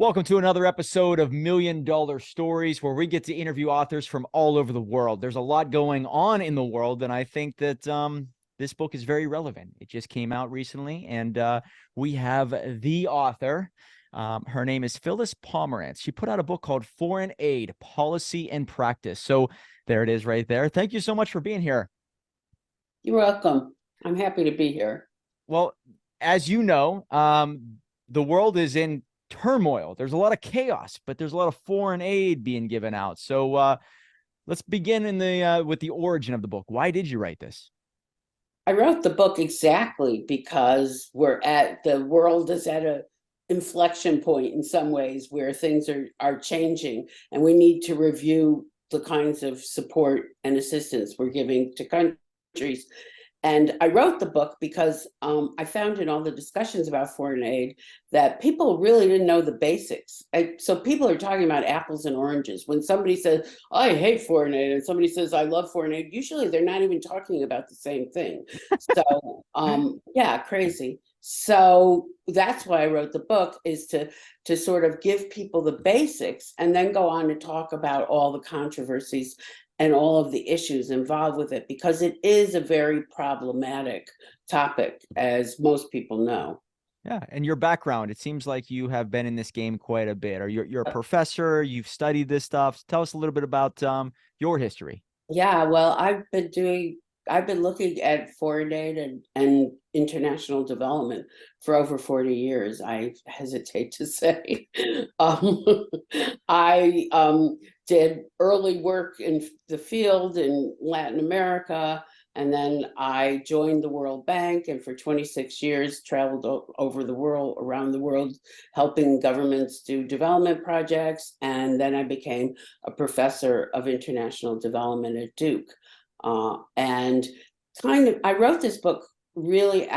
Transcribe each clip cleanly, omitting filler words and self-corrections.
Welcome to another episode of Million Dollar Stories, where we get to interview authors from all over the world. There's a lot going on in the world, and I think that this book is very relevant. It just came out recently, and we have the author. Her name is Phyllis Pomerantz. She put out a book called Foreign Aid, Policy and Practice. So there it is right there. Thank you so much for being here. You're welcome. I'm happy to be here. Well, as you know, the world is in turmoil. There's a lot of chaos, but there's a lot of foreign aid being given out. So let's begin with the origin of the book. Why did you write this? I wrote the book exactly because the world is at a inflection point in some ways where things are changing, and we need to review the kinds of support and assistance we're giving to countries. And I wrote the book because I found in all the discussions about foreign aid that people really didn't know the basics. So people are talking about apples and oranges. When somebody says, I hate foreign aid, and somebody says, I love foreign aid, usually they're not even talking about the same thing. So, yeah, crazy. So that's why I wrote the book, is to sort of give people the basics and then go on to talk about all the controversies and all of the issues involved with it, because it is a very problematic topic, as most people know. Yeah, and your background, it seems like you have been in this game quite a bit. Or you're a professor, you've studied this stuff. Tell us a little bit about your history. Yeah, well, I've been looking at foreign aid and international development for over 40 years, I hesitate to say. um, I did early work in the field in Latin America, and then I joined the World Bank, and for 26 years traveled over the world, around the world, helping governments do development projects. And then I became a professor of international development at Duke. And I wrote this book really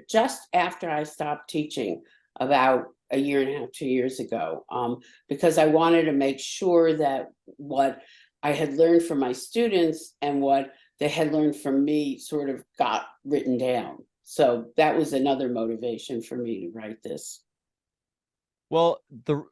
just after I stopped teaching, about a year and a half, 2 years ago, because I wanted to make sure that what I had learned from my students and what they had learned from me sort of got written down. So that was another motivation for me to write this. Well,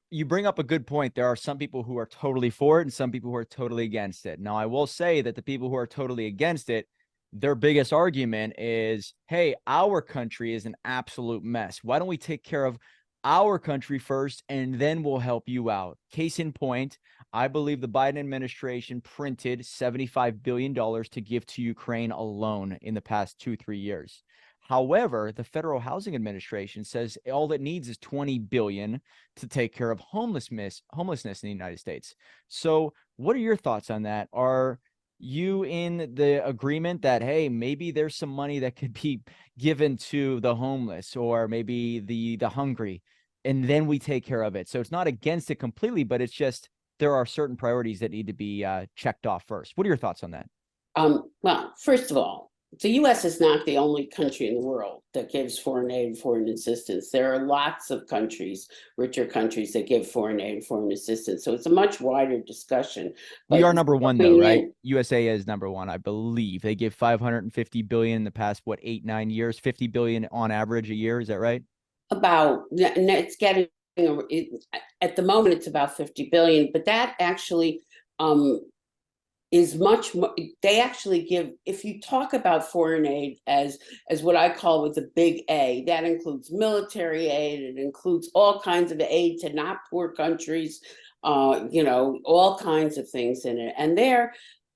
you bring up a good point. There are some people who are totally for it and some people who are totally against it. Now, I will say that the people who are totally against it, their biggest argument is, hey, our country is an absolute mess. Why don't we take care of our country first, and then we'll help you out? Case in point, I believe the Biden administration printed $75 billion to give to Ukraine alone in the past 2-3 years. However, the Federal Housing Administration says all it needs is $20 billion to take care of homelessness in the United States. So what are your thoughts on that? Are you in the agreement that, hey, maybe there's some money that could be given to the homeless or maybe the hungry, and then we take care of it? So it's not against it completely, but it's just there are certain priorities that need to be checked off first. What are your thoughts on that? Well, first of all, the U.S. is not the only country in the world that gives foreign aid and foreign assistance. There are lots of countries, richer countries, that give foreign aid and foreign assistance. So it's a much wider discussion. We But are number one, though, right? USA is number one, I believe. They give 550 billion in the past, 8-9 years, 50 billion on average a year. Is that right? It's getting, at the moment, it's about 50 billion, but that actually is much more. They actually give, if you talk about foreign aid as what I call with a big A, that includes military aid, it includes all kinds of aid to not poor countries, all kinds of things in it. And there,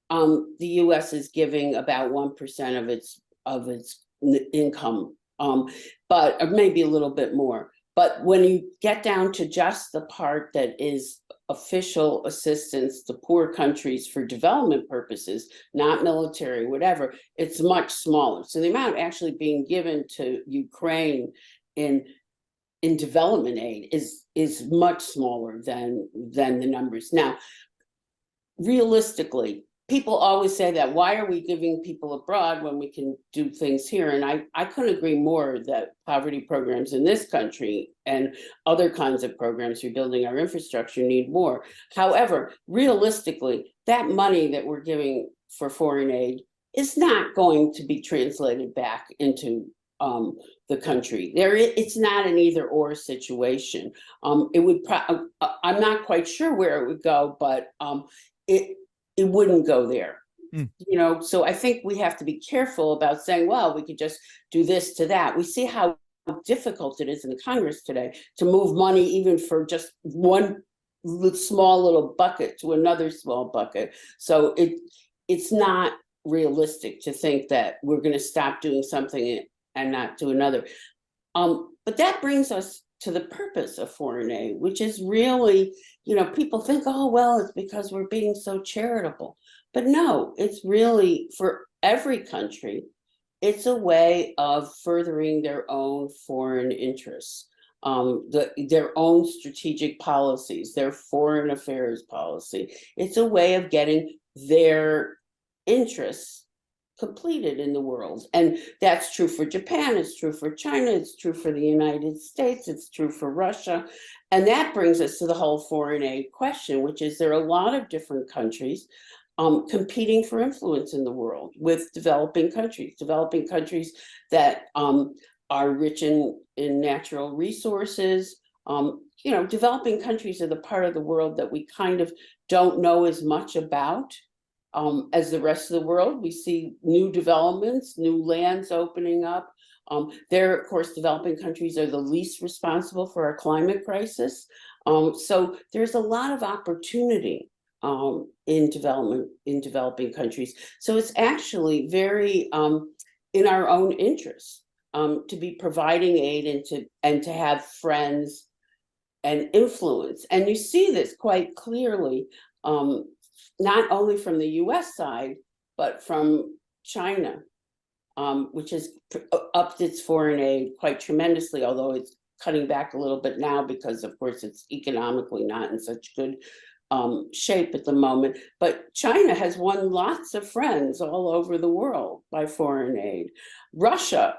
the U.S. is giving about 1% of its income, but maybe a little bit more. But when you get down to just the part that is official assistance to poor countries for development purposes, not military, whatever, it's much smaller. So the amount actually being given to Ukraine in development aid is much smaller than the numbers. Now, realistically, people always say that, why are we giving people abroad when we can do things here? And I couldn't agree more that poverty programs in this country and other kinds of programs rebuilding our infrastructure need more. However, realistically, that money that we're giving for foreign aid is not going to be translated back into the country. It's not an either or situation. It would. I'm not quite sure where it would go, but it wouldn't go there. So I think we have to be careful about saying, well, we could just do this to that. We see how difficult it is in Congress today to move money, even for just one small little bucket to another small bucket. So it's not realistic to think that we're going to stop doing something and not do another. But that brings us to the purpose of foreign aid, which is really, people think, oh, well, it's because we're being so charitable. But no, it's really for every country, it's a way of furthering their own foreign interests, their own strategic policies, their foreign affairs policy. It's a way of getting their interests completed in the world. And that's true for Japan, it's true for China, it's true for the United States, it's true for Russia. And that brings us to the whole foreign aid question, which is there are a lot of different countries competing for influence in the world with developing countries that are rich in natural resources. Developing countries are the part of the world that we kind of don't know as much about as the rest of the world. We see new developments, new lands opening up. Of course, developing countries are the least responsible for our climate crisis. So there's a lot of opportunity in developing countries. So it's actually very in our own interest to be providing aid and to have friends and influence. And you see this quite clearly, not only from the US side, but from China, which has upped its foreign aid quite tremendously, although it's cutting back a little bit now because, of course, it's economically not in such good shape at the moment. But China has won lots of friends all over the world by foreign aid. Russia,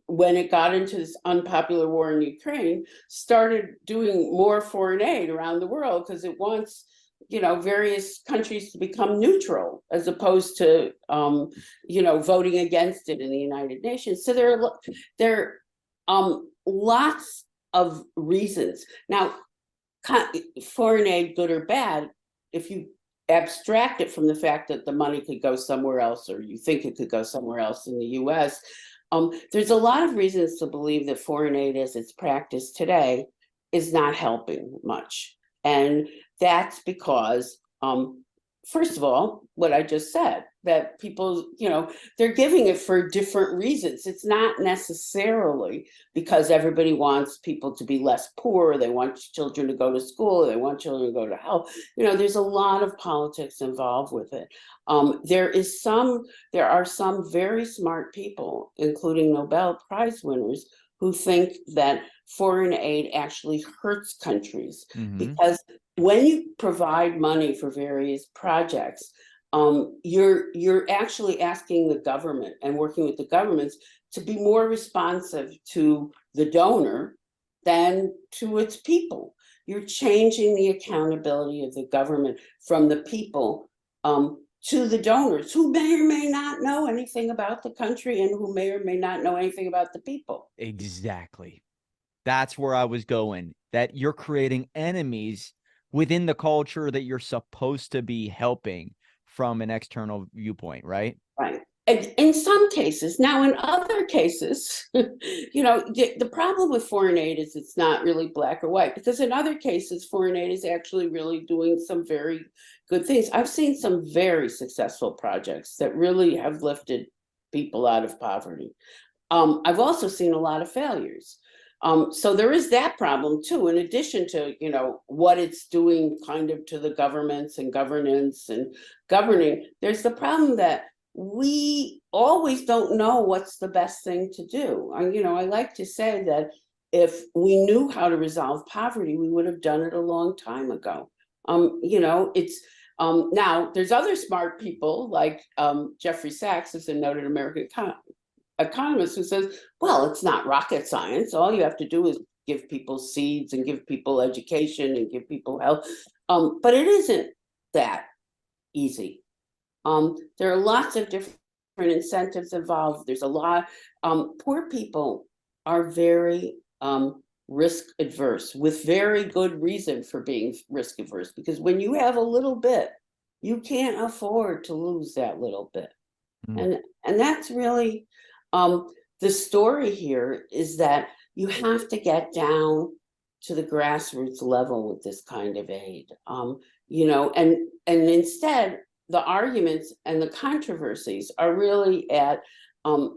when it got into this unpopular war in Ukraine, started doing more foreign aid around the world because it wants, various countries to become neutral as opposed to, voting against it in the United Nations. So there are lots of reasons. Now, foreign aid, good or bad, if you abstract it from the fact that the money could go somewhere else, or you think it could go somewhere else in the US, there's a lot of reasons to believe that foreign aid as it's practiced today is not helping much. And that's because, first of all, what I just said, that people, they're giving it for different reasons. It's not necessarily because everybody wants people to be less poor, they want children to go to school, they want children to go to health. There's a lot of politics involved with it. There are some very smart people, including Nobel Prize winners, who think that foreign aid actually hurts countries, because when you provide money for various projects, you're actually asking the government and working with the governments to be more responsive to the donor than to its people. You're changing the accountability of the government from the people to the donors, who may or may not know anything about the country and who may or may not know anything about the people. Exactly. That's where I was going, that you're creating enemies within the culture that you're supposed to be helping from an external viewpoint, right? Right. And in some cases, now in other cases, the problem with foreign aid is it's not really black or white, because in other cases, foreign aid is actually really doing some very good things. I've seen some very successful projects that really have lifted people out of poverty. I've also seen a lot of failures. So there is that problem too, in addition to, what it's doing kind of to the governments and governance and governing. There's the problem that we always don't know what's the best thing to do. I like to say that if we knew how to resolve poverty, we would have done it a long time ago. It's now there's other smart people like Jeffrey Sachs, is a noted American economist, who says, well, it's not rocket science. All you have to do is give people seeds and give people education and give people health. But it isn't that easy. There are lots of different incentives involved. There's a lot. Poor people are very risk adverse, with very good reason for being risk adverse, because when you have a little bit, you can't afford to lose that little bit. Mm. And that's really the story here, is that you have to get down to the grassroots level with this kind of aid. And instead, the arguments and the controversies are really at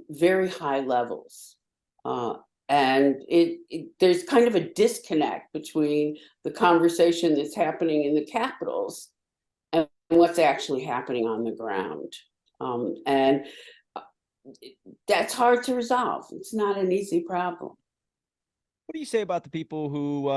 very high levels. And there's kind of a disconnect between the conversation that's happening in the capitals and what's actually happening on the ground. And that's hard to resolve. It's not an easy problem. What do you say about the people who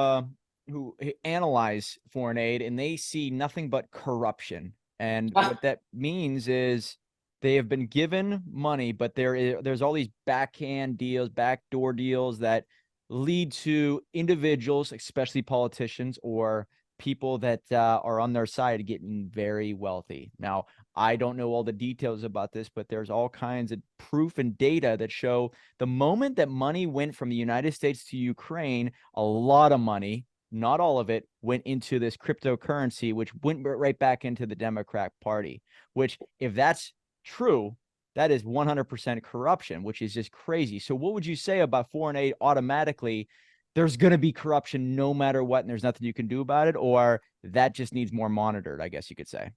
analyze foreign aid and they see nothing but corruption? And what that means is they have been given money, but there's all these backhand deals, backdoor deals that lead to individuals, especially politicians or people that are on their side, getting very wealthy. Now, I don't know all the details about this, but there's all kinds of proof and data that show the moment that money went from the United States to Ukraine, a lot of money, not all of it, went into this cryptocurrency, which went right back into the Democrat Party, which, if that's true, that is 100% corruption, which is just crazy. So what would you say about foreign aid? Automatically, there's going to be corruption no matter what, and there's nothing you can do about it, or that just needs more monitored, I guess you could say?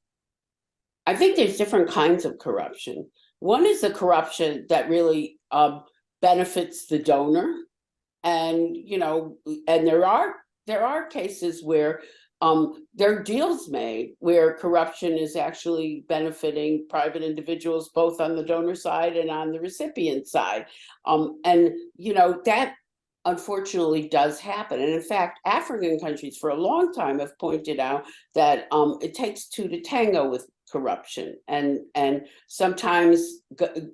I think there's different kinds of corruption. One is the corruption that really benefits the donor, and and there are cases where there are deals made where corruption is actually benefiting private individuals, both on the donor side and on the recipient side. And that unfortunately does happen. And in fact, African countries for a long time have pointed out that it takes two to tango with corruption, and sometimes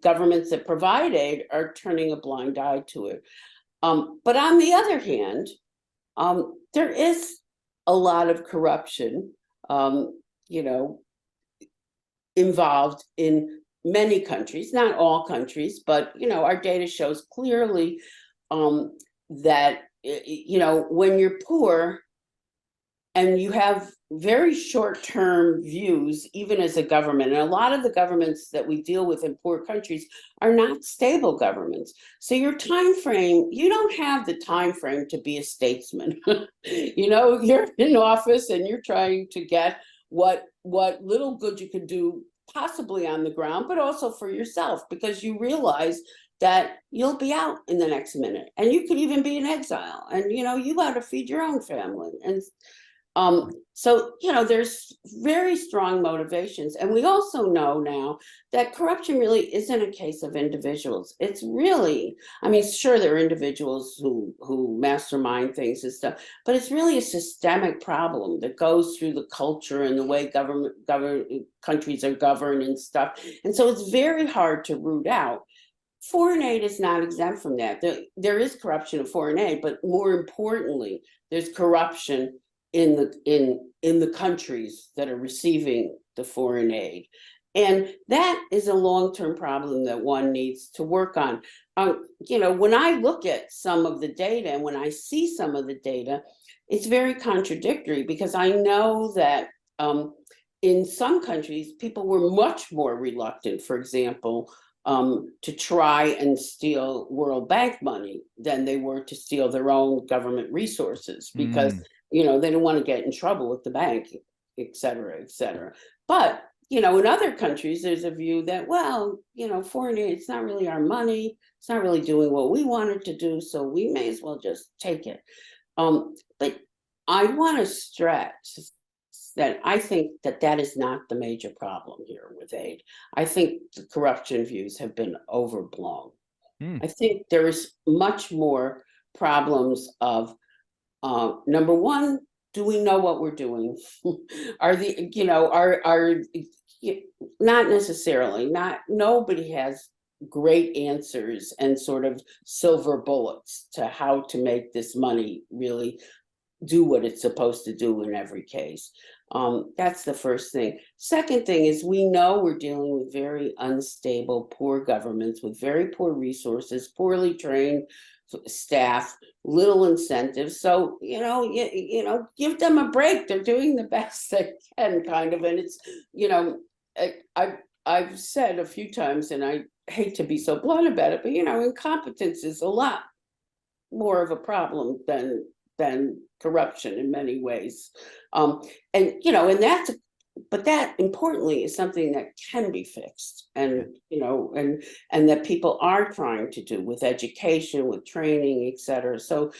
governments that provide aid are turning a blind eye to it. But on the other hand, there is a lot of corruption, involved in many countries, not all countries, but our data shows clearly that when you're poor and you have very short-term views, even as a government, and a lot of the governments that we deal with in poor countries are not stable governments. So your time frame, you don't have the time frame to be a statesman. You're in office and you're trying to get what little good you can do, possibly on the ground, but also for yourself, because you realize that you'll be out in the next minute, and you could even be in exile, and you got to feed your own family. And so there's very strong motivations. And we also know now that corruption really isn't a case of individuals. It's really, sure, there are individuals who mastermind things and stuff, but it's really a systemic problem that goes through the culture and the way countries are governed and stuff. And so it's very hard to root out. Foreign aid is not exempt from that. There is corruption of foreign aid, but more importantly, there's corruption in the countries that are receiving the foreign aid. And that is a long-term problem that one needs to work on. When I look at some of the data and when I see some of the data, it's very contradictory, because I know that in some countries, people were much more reluctant, for example, to try and steal World Bank money than they were to steal their own government resources, because they don't want to get in trouble with the bank, et cetera, et cetera. But, in other countries, there's a view that, foreign aid, it's not really our money. It's not really doing what we want it to do, so we may as well just take it. But I want to stress that I think that is not the major problem here with aid. I think the corruption views have been overblown. I think there is much more problems of, number one, do we know what we're doing? Not necessarily, nobody has great answers and sort of silver bullets to how to make this money really do what it's supposed to do in every case. That's the first thing. Second thing is, we know we're dealing with very unstable, poor governments with very poor resources, poorly trained staff, little incentives. So, give them a break. They're doing the best they can, kind of. And it's, I've said a few times, and I hate to be so blunt about it, but incompetence is a lot more of a problem than corruption in many ways. And that's, but that importantly is something that can be fixed, and and that people are trying to do with education, with training, etc. So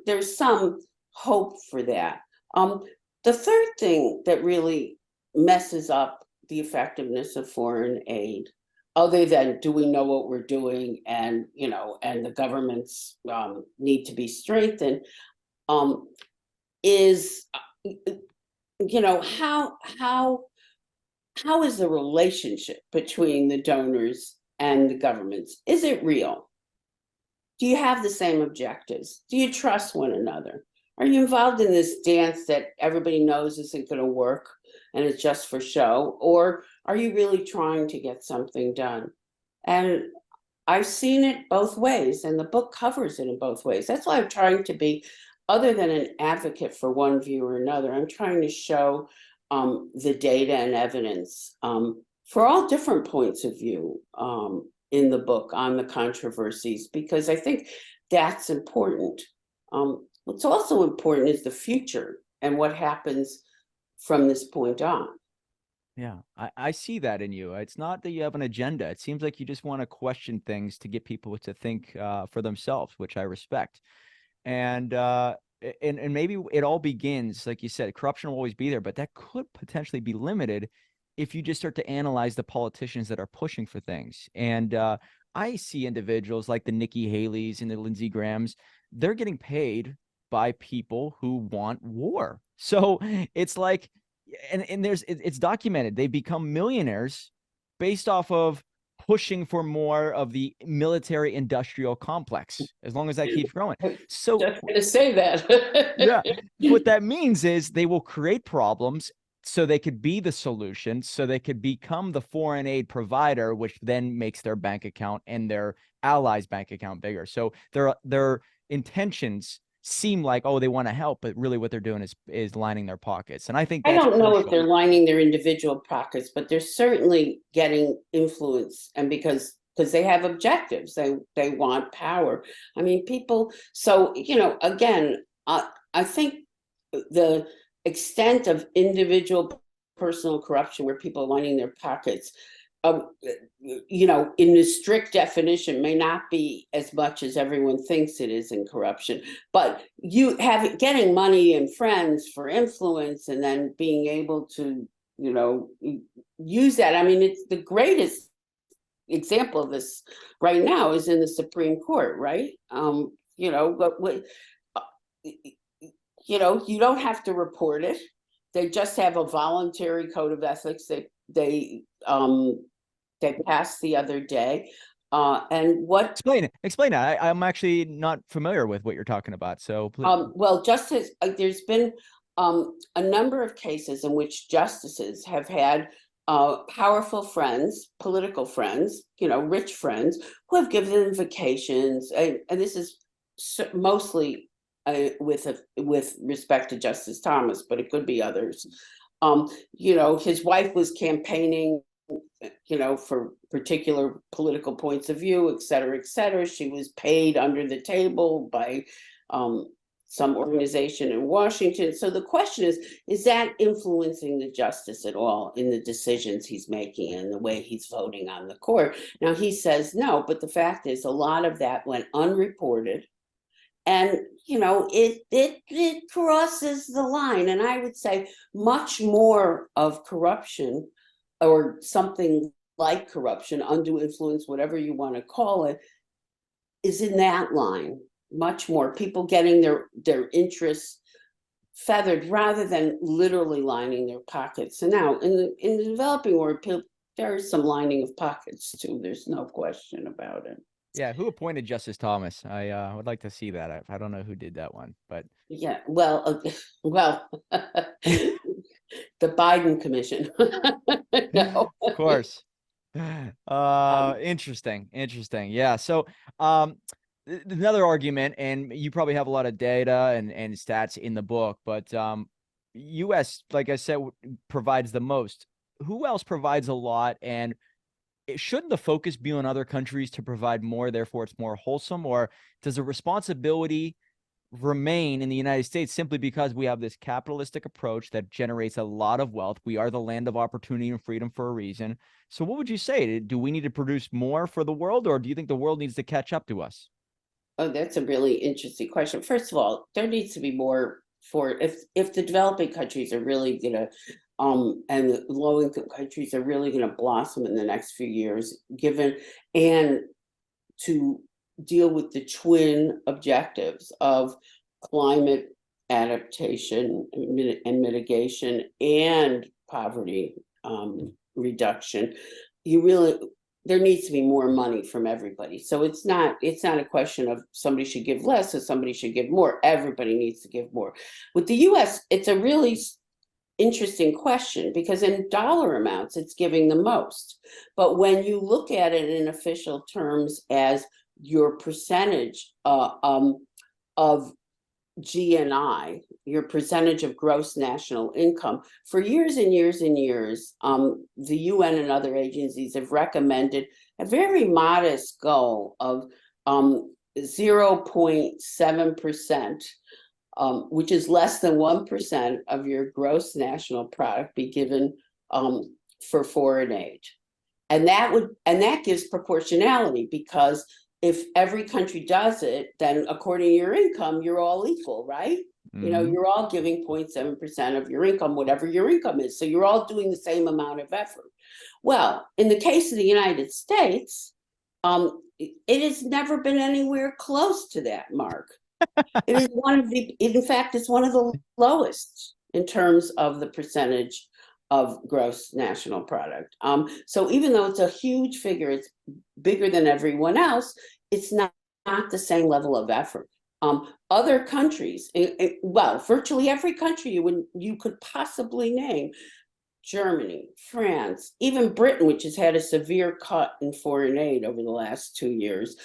there's some hope for that. The third thing that really messes up the effectiveness of foreign aid, other than do we know what we're doing, and and the governments need to be strengthened, is how is the relationship between the donors and the governments? Is it real? Do you have the same objectives? Do you trust one another? Are you involved in this dance that everybody knows isn't going to work and it's just for show? Or are you really trying to get something done? And I've seen it both ways, and the book covers it in both ways. That's why I'm trying to be, other than an advocate for one view or another, I'm trying to show the data and evidence for all different points of view in the book on the controversies, because I think that's important. What's also important is the future and what happens from this point on. Yeah, I see that in you. It's not that you have an agenda. It seems like you just want to question things to get people to think for themselves, which I respect. And maybe it all begins, like you said, corruption will always be there, but that could potentially be limited if you just start to analyze the politicians that are pushing for things. And I see individuals like the Nikki Haley's and the Lindsey Grahams. They're getting paid by people who want war. So it's like, and it's documented. They become millionaires based off of pushing for more of the military industrial complex, as long as that keeps growing. So just going to say that. yeah, what that means is they will create problems so they could be the solution, so they could become the foreign aid provider, which then makes their bank account and their allies' bank account bigger. So their intentions seem like, oh, they want to help, but really what they're doing is lining their pockets. And I think I that's don't know crucial. if they're lining their individual pockets, but they're certainly getting influence, and because they have objectives, they want power. I mean, people. So again, I think the extent of individual personal corruption, where people are lining their pockets, in the strict definition, may not be as much as everyone thinks it is in corruption. But you have getting money and friends for influence, and then being able to, use that. I mean, it's the greatest example of this right now is in the Supreme Court, right? You don't have to report it. They just have a voluntary code of ethics. They passed the other day. And what explain it. I'm actually not familiar with what you're talking about. So please. Well, justice, there's been a number of cases in which justices have had powerful friends, political friends, rich friends, who have given them vacations, and this is mostly with respect to Justice Thomas, but it could be others. His wife was campaigning, for particular political points of view, et cetera, et cetera. She was paid under the table by some organization in Washington. So the question is that influencing the justice at all in the decisions he's making and the way he's voting on the court? Now, he says no, but the fact is a lot of that went unreported. And, it crosses the line. And I would say much more of corruption, or something like corruption, undue influence, whatever you want to call it, is in that line. Much more people getting their interests feathered rather than literally lining their pockets. And now in the developing world, there is some lining of pockets too. There's no question about it. Yeah, who appointed Justice Thomas? I would like to see that. I don't know who did that one, but Yeah, well, well, the Biden Commission. No. of course. Um, Interesting, interesting. Yeah. So, um, another argument, and you probably have a lot of data and stats in the book, but U.S., like I said, provides the most. Who else provides a lot, and shouldn't the focus be on other countries to provide more, therefore it's more wholesome, or does the responsibility remain in the United States simply because we have this capitalistic approach that generates a lot of wealth? We are the land of opportunity and freedom for a reason. So what would you say? Do we need to produce more for the world, or do you think the world needs to catch up to us? oh, that's a really interesting question. First of all, there needs to be more for if the developing countries are really gonna and the low income countries are really gonna blossom in the next few years, given and to deal with the twin objectives of climate adaptation and mitigation and poverty reduction. You really there needs to be more money from everybody. So it's not a question of somebody should give less or somebody should give more. Everybody needs to give more. With the US, it's a really interesting question because in dollar amounts, it's giving the most. But when you look at it in official terms as your percentage of GNI, your percentage of gross national income, for years and years and years, the UN and other agencies have recommended a very modest goal of 0.7%, which is less than 1% of your gross national product, be given for foreign aid. And that gives proportionality, because if every country does it, then according to your income, you're all equal, right? Mm-hmm. You're all giving 0.7% of your income, whatever your income is. So you're all doing the same amount of effort. Well, in the case of the United States, it has never been anywhere close to that mark. It is in fact, it's one of the lowest in terms of the percentage of gross national product. So even though it's a huge figure, it's bigger than everyone else, it's not the same level of effort. Other countries, well, virtually every country you could possibly name, Germany, France, even Britain, which has had a severe cut in foreign aid over the last 2 years,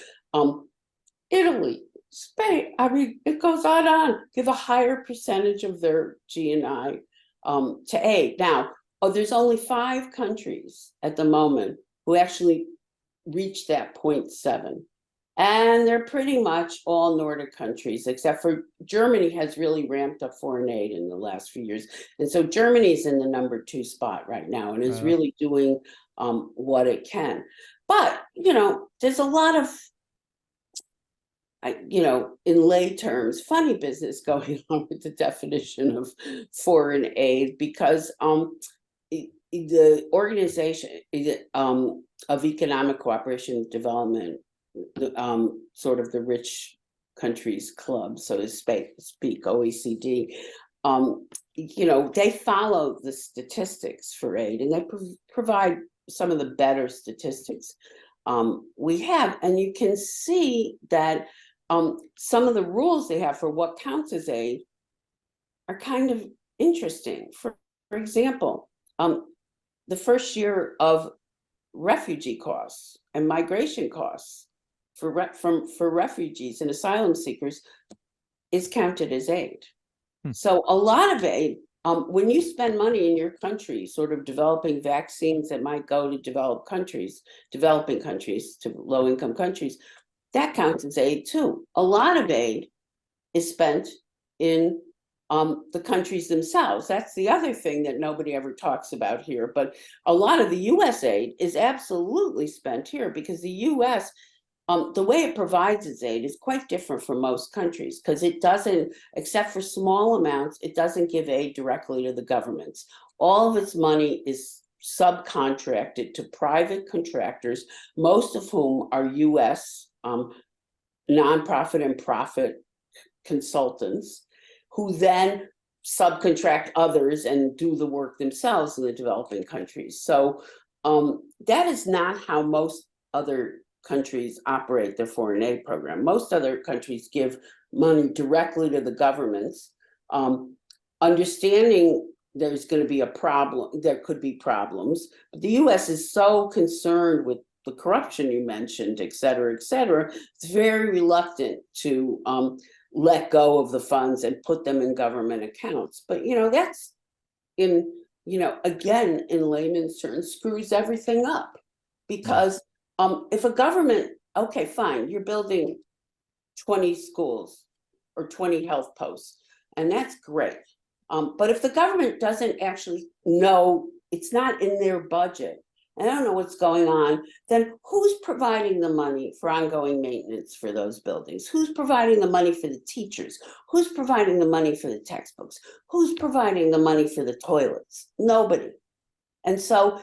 Italy, Spain, I mean, it goes on, give a higher percentage of their GNI to aid. Now, there's only 5 countries at the moment who actually reached that 0.7. And they're pretty much all Nordic countries, except for Germany has really ramped up foreign aid in the last few years. And so Germany's in the number 2 spot right now and is really doing what it can. But, there's a lot of, in lay terms, funny business going on with the definition of foreign aid, because the organization of economic cooperation and development, sort of the rich countries club, so to speak, OECD, they follow the statistics for aid, and they provide some of the better statistics we have, and you can see that some of the rules they have for what counts as aid are kind of interesting. For example, the first year of refugee costs and migration costs for refugees and asylum seekers is counted as aid. So a lot of aid, when you spend money in your country, sort of developing vaccines that might go to developing countries to low-income countries, that counts as aid too. A lot of aid is spent in the countries themselves. That's the other thing that nobody ever talks about here. But a lot of the US aid is absolutely spent here, because the US, the way it provides its aid is quite different from most countries, because it doesn't, except for small amounts, it doesn't give aid directly to the governments. All of its money is subcontracted to private contractors, most of whom are US nonprofit and profit consultants, who then subcontract others and do the work themselves in the developing countries. So that is not how most other countries operate their foreign aid program. Most other countries give money directly to the governments, understanding there's going to be a problem, there could be problems. But the US is so concerned with the corruption you mentioned, et cetera, it's very reluctant to let go of the funds and put them in government accounts. But, that's again, in layman's terms, screws everything up. Because if a government, okay, fine, you're building 20 schools or 20 health posts, and that's great. But if the government doesn't actually know, it's not in their budget, and I don't know what's going on, then who's providing the money for ongoing maintenance for those buildings? Who's providing the money for the teachers? Who's providing the money for the textbooks? Who's providing the money for the toilets? Nobody. And so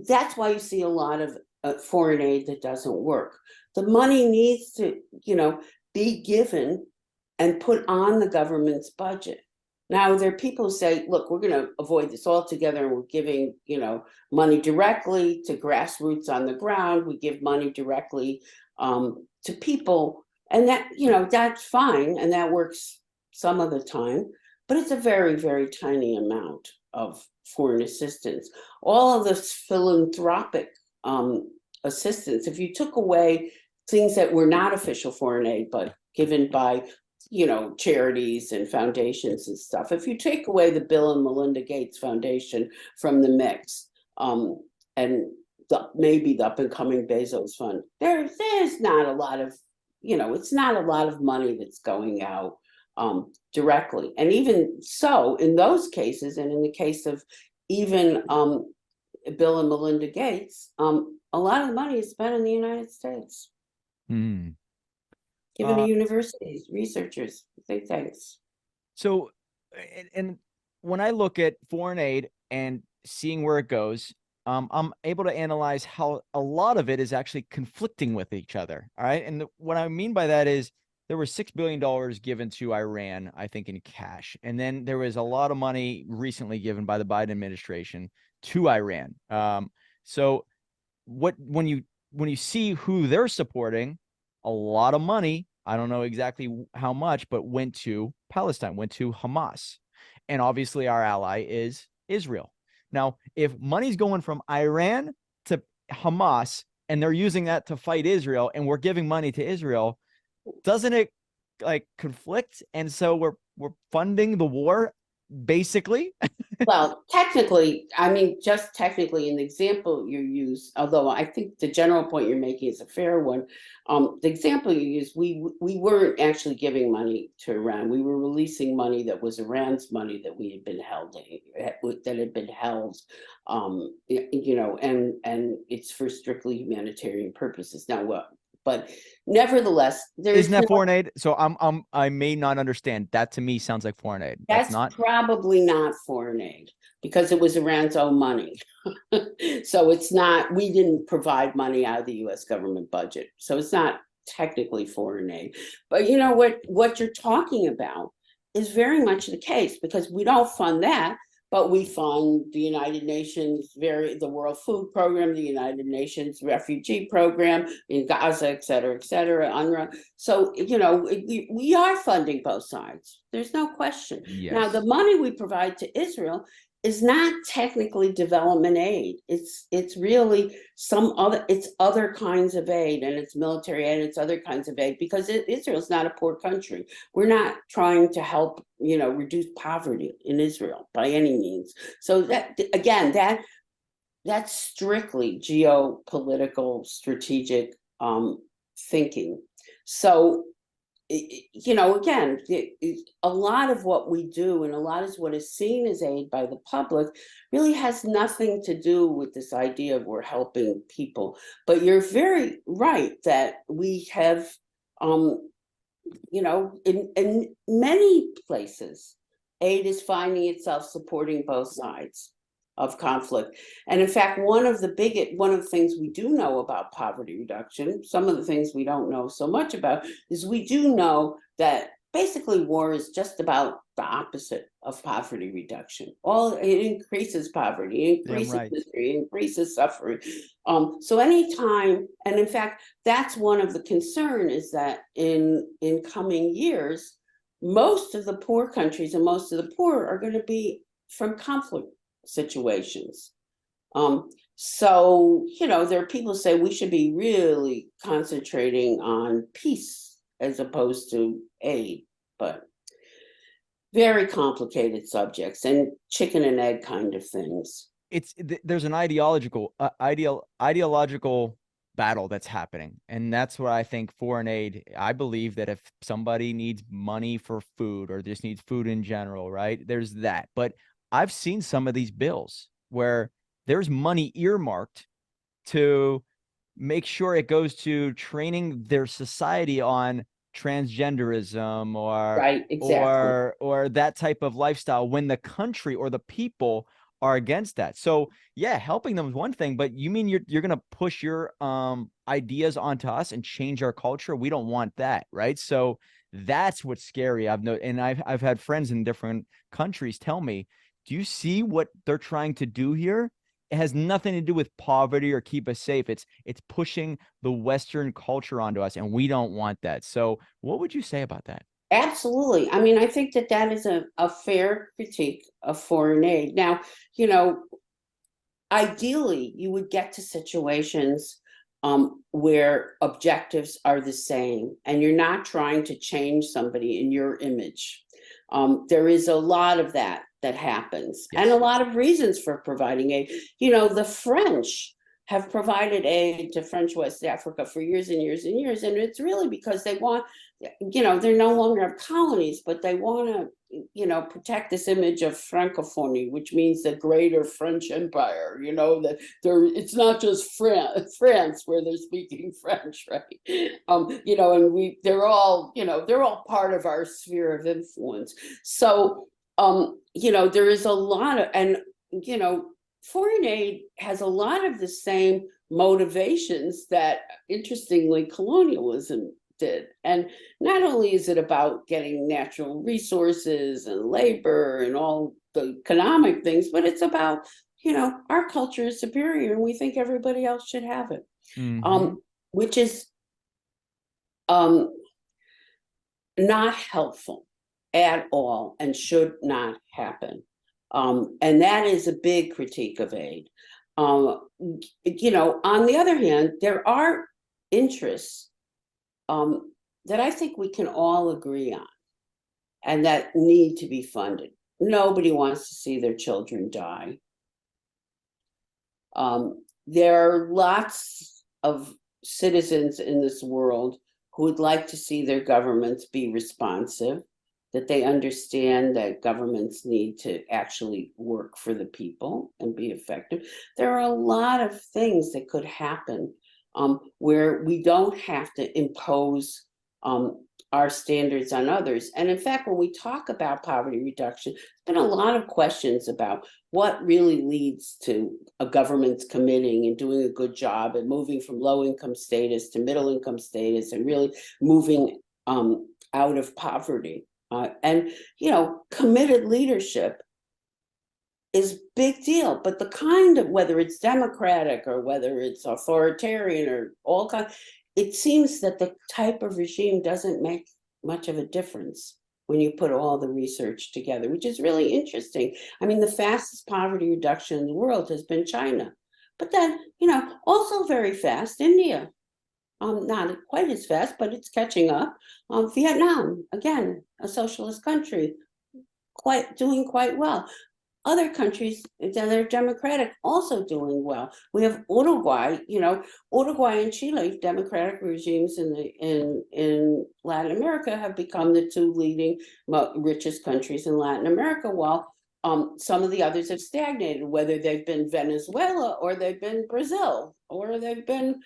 that's why you see a lot of foreign aid that doesn't work. The money needs to, be given and put on the government's budget. Now, there are people who say, look, we're going to avoid this altogether, and we're giving, money directly to grassroots on the ground. We give money directly to people, and that, that's fine, and that works some of the time, but it's a very, very tiny amount of foreign assistance. All of this philanthropic assistance, if you took away things that were not official foreign aid, but given by charities and foundations and stuff. If you take away the Bill and Melinda Gates Foundation from the mix, and maybe the up and coming Bezos Fund, there's not a lot of, it's not a lot of money that's going out directly. And even so, in those cases, and in the case of even Bill and Melinda Gates, a lot of the money is spent in the United States. Given to universities, researchers, think tanks. So, and when I look at foreign aid and seeing where it goes, I'm able to analyze how a lot of it is actually conflicting with each other. All right. And what I mean by that is there was $6 billion given to Iran, I think, in cash. And then there was a lot of money recently given by the Biden administration to Iran. So when you see who they're supporting, a lot of money, I don't know exactly how much, but went to Palestine, went to Hamas. And obviously our ally is Israel. Now, if money's going from Iran to Hamas and they're using that to fight Israel and we're giving money to Israel, doesn't it conflict? And so we're funding the war basically? Well, technically, just technically, in the example you use, although I think the general point you're making is a fair one, the example you use, we weren't actually giving money to Iran. We were releasing money that was Iran's money that we had been held, and it's for strictly humanitarian purposes. Now, but nevertheless, isn't that foreign aid? So I may not understand. That to me sounds like foreign aid. That's not probably not foreign aid because it was Iran's own money. So it's not, we didn't provide money out of the US government budget. So it's not technically foreign aid. But what you're talking about is very much the case, because we don't fund that. But we fund the United Nations, the World Food Program, the United Nations Refugee Program in Gaza, et cetera, UNRWA. So, we are funding both sides. There's no question. Yes. Now, the money we provide to Israel is not technically development aid. It's really it's other kinds of aid, and it's military aid, and it's other kinds of aid, because Israel's not a poor country. We're not trying to help, reduce poverty in Israel by any means. So that, again, that's strictly geopolitical strategic thinking. So, again, a lot of what we do and a lot of what is seen as aid by the public really has nothing to do with this idea of we're helping people. But you're very right that we have, in many places, aid is finding itself supporting both sides of conflict. And in fact, one of the things we do know about poverty reduction, some of the things we don't know so much about, is we do know that basically war is just about the opposite of poverty reduction. It increases poverty, it Damn increases right. misery, it increases suffering. So anytime, and in fact, that's one of the concern, is that in coming years, most of the poor countries and most of the poor are going to be from conflict situations. So, there are people who say we should be really concentrating on peace as opposed to aid, but very complicated subjects and chicken and egg kind of things. There's an ideological battle that's happening, and that's what I think foreign aid. I believe that if somebody needs money for food or just needs food in general, right, there's that. But I've seen some of these bills where there's money earmarked to make sure it goes to training their society on transgenderism Right, exactly. or that type of lifestyle, when the country or the people are against that. So yeah, helping them is one thing, but you mean you're gonna push your ideas onto us and change our culture? We don't want that, right? So that's what's scary. I've had friends in different countries tell me, do you see what they're trying to do here? It has nothing to do with poverty or keep us safe. It's pushing the Western culture onto us, and we don't want that. So what would you say about that? Absolutely. I mean, I think that that is a fair critique of foreign aid. Now, you know, ideally, you would get to situations where objectives are the same and you're not trying to change somebody in your image. There is a lot of that happens, and a Yes. lot of reasons for providing aid. The French have provided aid to French West Africa for years and years and years, and it's really because they want, they're no longer colonies, but they want to, protect this image of francophonie, which means the greater French Empire, that it's not just France where they're speaking French, right? And they're all part of our sphere of influence. So, there is a lot of, and, foreign aid has a lot of the same motivations that, interestingly, colonialism did. And not only is it about getting natural resources and labor and all the economic things, but it's about, our culture is superior and we think everybody else should have it, Mm-hmm. which is um, not helpful at all and should not happen. And that is a big critique of aid. On the other hand, there are interests that I think we can all agree on and that need to be funded. Nobody wants to see their children die. There are lots of citizens in this world who would like to see their governments be responsive, that they understand that governments need to actually work for the people and be effective. There are a lot of things that could happen where we don't have to impose our standards on others. And in fact, when we talk about poverty reduction, there's been a lot of questions about what really leads to a government's committing and doing a good job and moving from low income status to middle income status and really moving out of poverty. And committed leadership is big deal, but the kind of, whether it's democratic or whether it's authoritarian or all kinds, it seems that the type of regime doesn't make much of a difference when you put all the research together, which is really interesting. I mean, the fastest poverty reduction in the world has been China, but then, also very fast, India. Not quite as fast, but it's catching up. Vietnam, again, a socialist country, doing quite well. Other countries that are democratic also doing well. We have Uruguay. Uruguay and Chile, democratic regimes in Latin America, have become the two leading richest countries in Latin America, while some of the others have stagnated, whether they've been Venezuela or they've been Brazil or they've been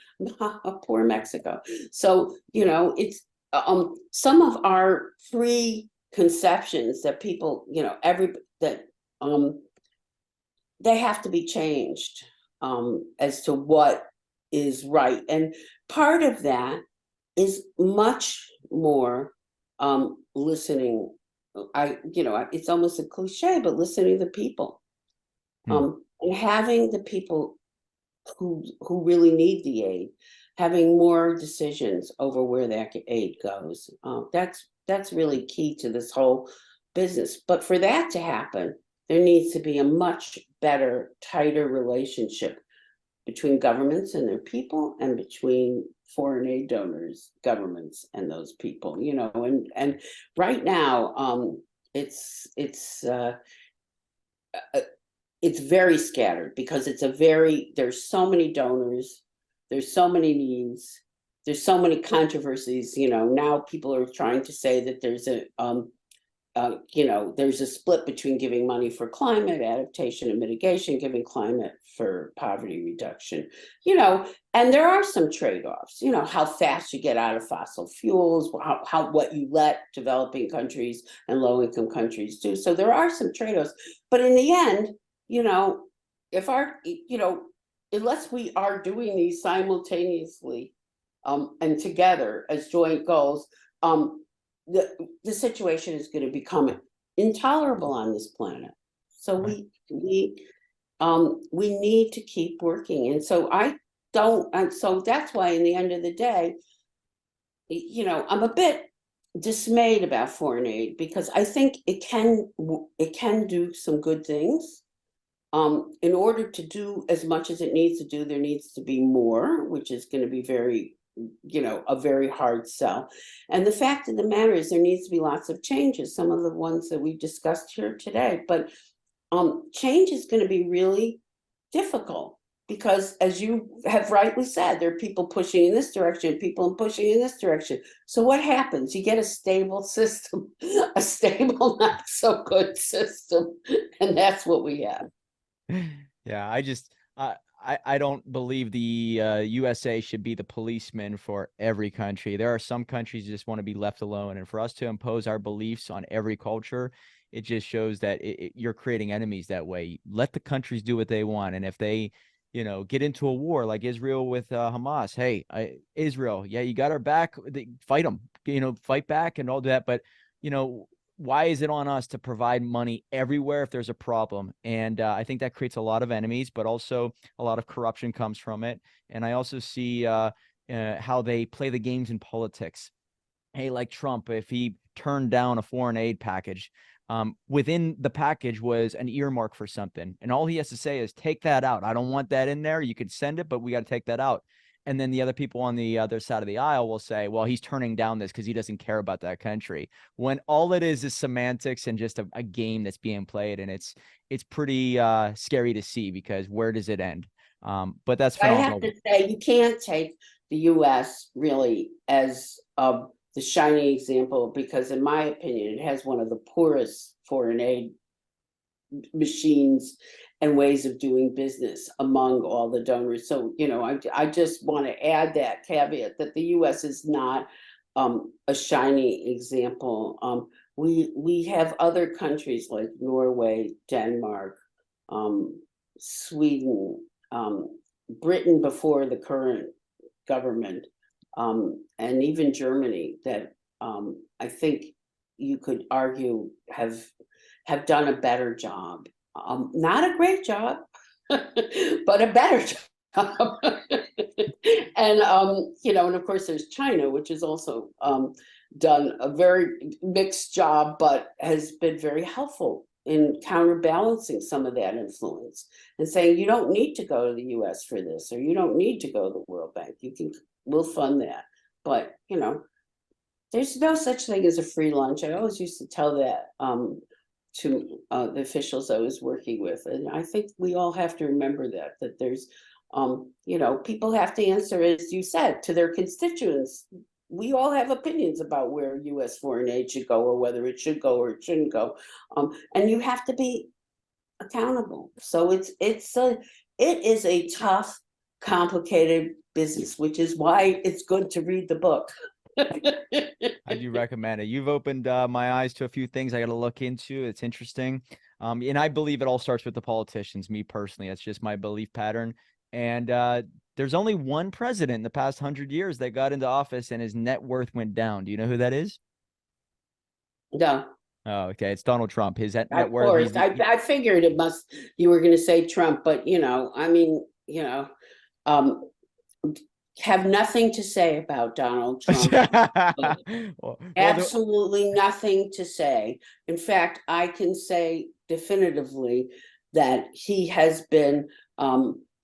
poor Mexico. So it's some of our preconceptions that people, they have to be changed as to what is right. And part of that is much more listening. It's almost a cliche, but listening to people, Hmm. and having the people who really need the aid, having more decisions over where that aid goes. That's really key to this whole business. But for that to happen, there needs to be a much better, tighter relationship between governments and their people, and between foreign aid donors, governments, and those people. And right now, uh, it's very scattered, because there's so many donors, there's so many needs, there's so many controversies. Now people are trying to say that there's a split between giving money for climate adaptation and mitigation, giving climate for poverty reduction, and there are some trade-offs, how fast you get out of fossil fuels, what you let developing countries and low-income countries do. So there are some trade-offs, but in the end, you know, if our, unless we are doing these simultaneously, and together as joint goals, the situation is going to become intolerable on this planet. So Right. we need to keep working. And so I don't, and so that's why in the end of the day, I'm a bit dismayed about foreign aid, because I think it can do some good things. In order to do as much as it needs to do, there needs to be more, which is going to be a very hard sell. And the fact of the matter is, there needs to be lots of changes, some of the ones that we've discussed here today. But change is going to be really difficult, because, as you have rightly said, there are people pushing in this direction, people pushing in this direction. So what happens? You get a stable system, a stable, not so good system, and that's what we have. Yeah, I don't believe the USA should be the policeman for every country. There are some countries that just want to be left alone, and for us to impose our beliefs on every culture, it just shows that you're creating enemies that way. Let the countries do what they want, and if they, get into a war like Israel with Hamas, hey, Israel, yeah, you got our back. Fight them, fight back and all that. But you know, why is it on us to provide money everywhere if there's a problem? And I think that creates a lot of enemies, but also a lot of corruption comes from it. And I also see how they play the games in politics. Hey, like Trump, if he turned down a foreign aid package, within the package was an earmark for something. And all he has to say is, take that out. I don't want that in there. You could send it, but we got to take that out. And then the other people on the other side of the aisle will say, well, he's turning down this because he doesn't care about that country. When all it is semantics and just a game that's being played. And it's pretty scary to see, because where does it end? But that's I have phenomenal. to say, you can't take the US really as the shining example, because in my opinion, it has one of the poorest foreign aid machines and ways of doing business among all the donors. So, I just want to add that caveat, that the US is not a shining example. We have other countries like Norway, Denmark, Sweden, Britain before the current government, and even Germany, that I think you could argue have done a better job. Not a great job, but a better job. And of course there's China, which has also done a very mixed job, but has been very helpful in counterbalancing some of that influence, and saying, you don't need to go to the US for this, or you don't need to go to the World Bank. We'll fund that. But there's no such thing as a free lunch. I always used to tell that to the officials I was working with. And I think we all have to remember that there's, people have to answer, as you said, to their constituents. We all have opinions about where US foreign aid should go, or whether it should go or it shouldn't go. And you have to be accountable. So it is a tough, complicated business, which is why it's good to read the book. I do recommend it. You've opened my eyes to a few things I got to look into. It's interesting. And I believe it all starts with the politicians, me personally. That's just my belief pattern. And there's only one president in the past 100 years that got into office and his net worth went down. Do you know who that is? No, Oh, okay. It's Donald Trump. His net of worth. course. I figured it must, you were gonna say Trump, but I mean, um, have nothing to say about Donald Trump. Well, Absolutely nothing to say. In fact, I can say definitively that he has been,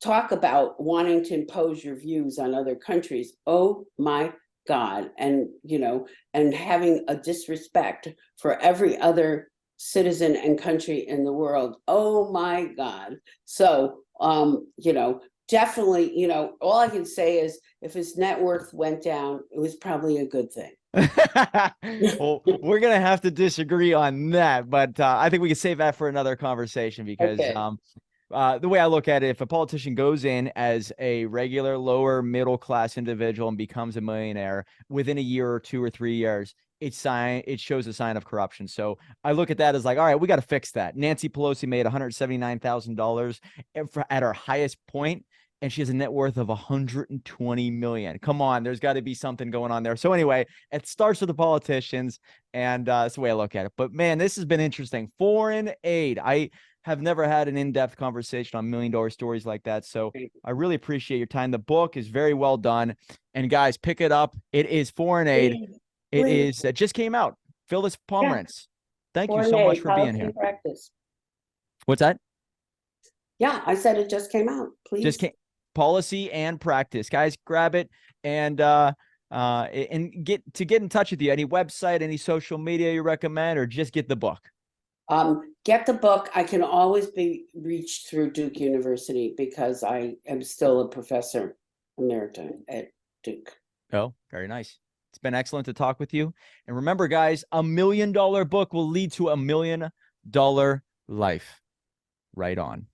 talk about wanting to impose your views on other countries. Oh my God. And having a disrespect for every other citizen and country in the world. Oh my God. So, definitely, all I can say is if his net worth went down, it was probably a good thing. well, we're gonna have to disagree on that, but I think we can save that for another conversation because Okay. the way I look at it, if a politician goes in as a regular lower middle class individual and becomes a millionaire within a year or 2 or 3 years, it shows a sign of corruption. So I look at that as like, all right, we got to fix that. Nancy Pelosi made $179,000 at her highest point, and she has a net worth of 120 million. Come on, there's got to be something going on there. So anyway, it starts with the politicians, and that's the way I look at it. But man, this has been interesting. Foreign aid. I have never had an in-depth conversation on $1 million stories like that. So I really appreciate your time. The book is very well done. And guys, pick it up. It is Foreign Aid. Please, It please. is it just came out. Phyllis Yeah. Pomerantz. Thank you Foreign so much aid, for being policy here. and practice. What's that? Yeah, I said it just came out. Just Please. came policy and practice. Guys, grab it and get in touch with you. Any website, any social media you recommend, or just get the book. Get the book. I can always be reached through Duke University because I am still a professor emerita at Duke. Oh, very nice. It's been excellent to talk with you. And remember, guys, $1 million book will lead to $1 million life. Right on.